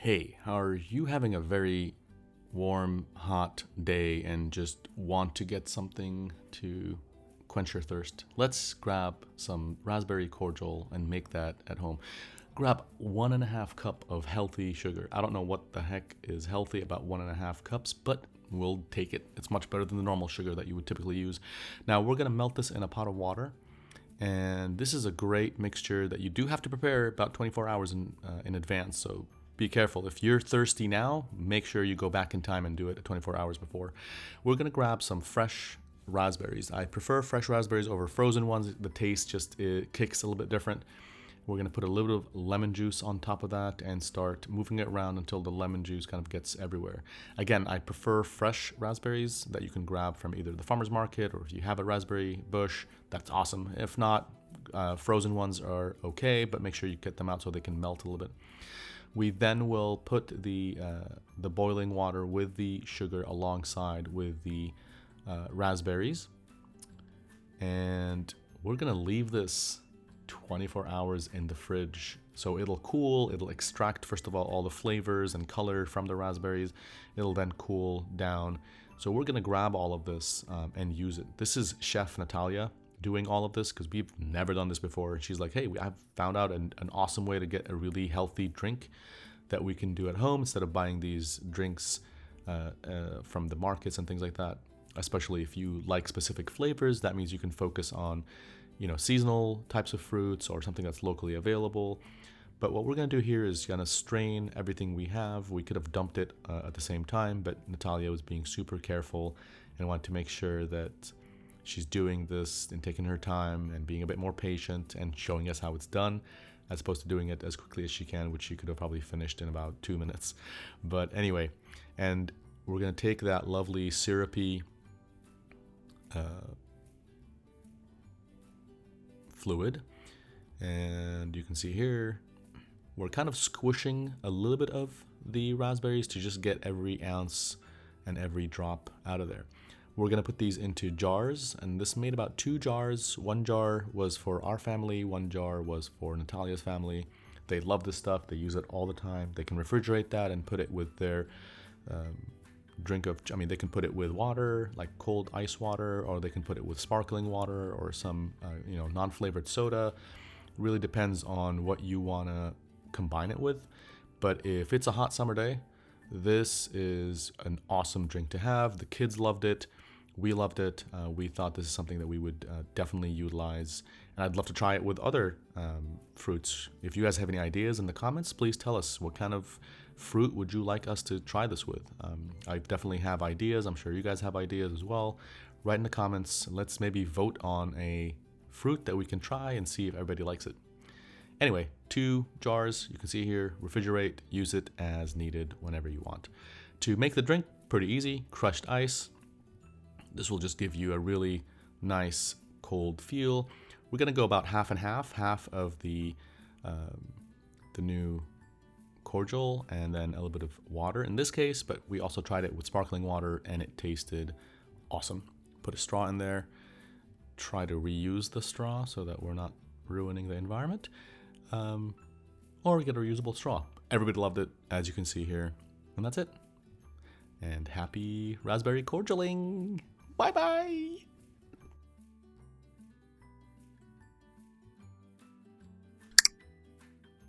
Hey, are you having a very warm, hot day and just want to get something to quench your thirst? Let's grab some raspberry cordial and make that at home. Grab 1.5 cup of healthy sugar. I don't know what the heck is healthy about 1.5 cups, but we'll take it. It's much better than the normal sugar that you would typically use. Now we're gonna melt this in a pot of water. And this is a great mixture that you do have to prepare about 24 hours in advance. So be careful. If you're thirsty now, make sure you go back in time and do it 24 hours before. We're going to grab some fresh raspberries. I prefer fresh raspberries over frozen ones. The taste just it kicks a little bit different. We're going to put a little bit of lemon juice on top of that and start moving it around until the lemon juice kind of gets everywhere. Again, I prefer fresh raspberries that you can grab from either the farmer's market, or if you have a raspberry bush, that's awesome. If not, frozen ones are okay, but make sure you get them out so they can melt a little bit. We then will put the boiling water with the sugar alongside with the raspberries, and we're gonna leave this 24 hours in the fridge. So it'll cool, it'll extract first of all the flavors and color from the raspberries. It'll then cool down. So we're gonna grab all of this and use it. This is Chef Natalya doing all of this because we've never done this before. And she's like, hey, I've found out an awesome way to get a really healthy drink that we can do at home instead of buying these drinks from the markets and things like that. Especially if you like specific flavors, that means you can focus on seasonal types of fruits or something that's locally available. But what we're going to do here is going to strain everything we have. We could have dumped it at the same time, but Natalya was being super careful and wanted to make sure that she's doing this and taking her time and being a bit more patient and showing us how it's done, as opposed to doing it as quickly as she can, which she could have probably finished in about 2 minutes. But anyway, and we're going to take that lovely syrupy fluid, and you can see here we're kind of squishing a little bit of the raspberries to just get every ounce and every drop out of there. We're gonna put these into jars, and this made about 2 jars. 1 jar was for our family, 1 jar was for Natalya's family. They love this stuff, they use it all the time. They can refrigerate that and put it with their they can put it with water, like cold ice water, or they can put it with sparkling water or some non-flavored soda. Really depends on what you want to combine it with. But if it's a hot summer day, this is an awesome drink to have. The kids loved it, we loved it. We thought this is something that we would definitely utilize, and I'd love to try it with other fruits. If you guys have any ideas in the comments, please tell us what kind of fruit would you like us to try this with. I definitely have ideas. I'm sure you guys have ideas as well. Write in the comments. Let's maybe vote on a fruit that we can try and see if everybody likes it. Anyway, 2 jars, you can see here, refrigerate, use it as needed whenever you want. To make the drink, pretty easy, crushed ice. This will just give you a really nice cold feel. We're gonna go about half and half of the new cordial and then a little bit of water in this case, but we also tried it with sparkling water and it tasted awesome. Put a straw in there, try to reuse the straw so that we're not ruining the environment, or get a reusable straw. Everybody loved it, as you can see here, and that's it. And happy raspberry cordialing! Bye bye!